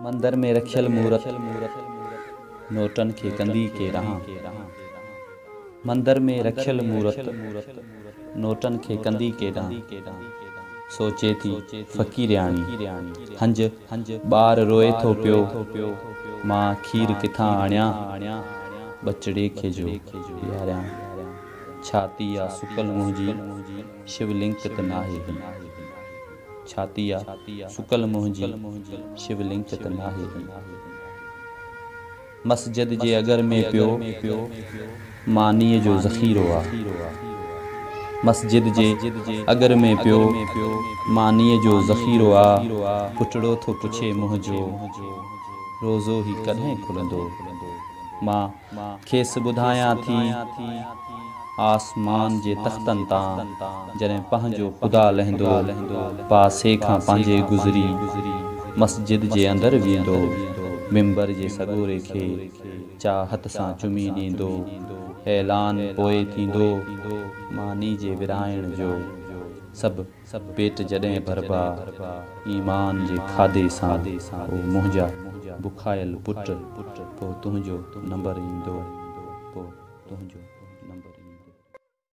मंदर में रखियल मूरत नोटन खे कंदी के रहां। मंदर में रखियल मूरत नोटन खे कंदी के रहां। सोचे थी फ़कीरियाणी हंज ॿार रोए थो पियो, मां खीर किथां आणियां, बचड़े खे जो यारियां। छाती आ सुकल मुंहिंजी शिवलिंग त नाहे ही, छाती आ सुकल मुंहिंजी शिवलिंग त नाहे ही। मस्जिद जे अगर में पियो मानीअ जो ज़ख़ीरो आ, मस्जिद जे अगर में पियो मानीअ जो ज़ख़ीरो आ। पुटड़ो थो पुछे मुंहिंजो रोज़ो ही कॾहिं खुलंदो, मां खेसि ॿुधायां थी आसमान जे तख़्तनि तां जॾहिं पंहिंजो ख़ुदा लहंदो, पासे खां पंहिंजे गुज़री मस्जिद जे अंदरि वेंदो। मिंबर जे सॻोरे खे चाहत सां चुमी ॾींदो, ऐलान पोइ थींदो मानी जे विराइण जो। सभु पेट जॾहिं भरबा ईमान जे खाधे सां, ओ मुंहिंजा बुखायल पुट, पोइ तुंहिंजो नंबर ईंदो, पोइ तुंहिंजो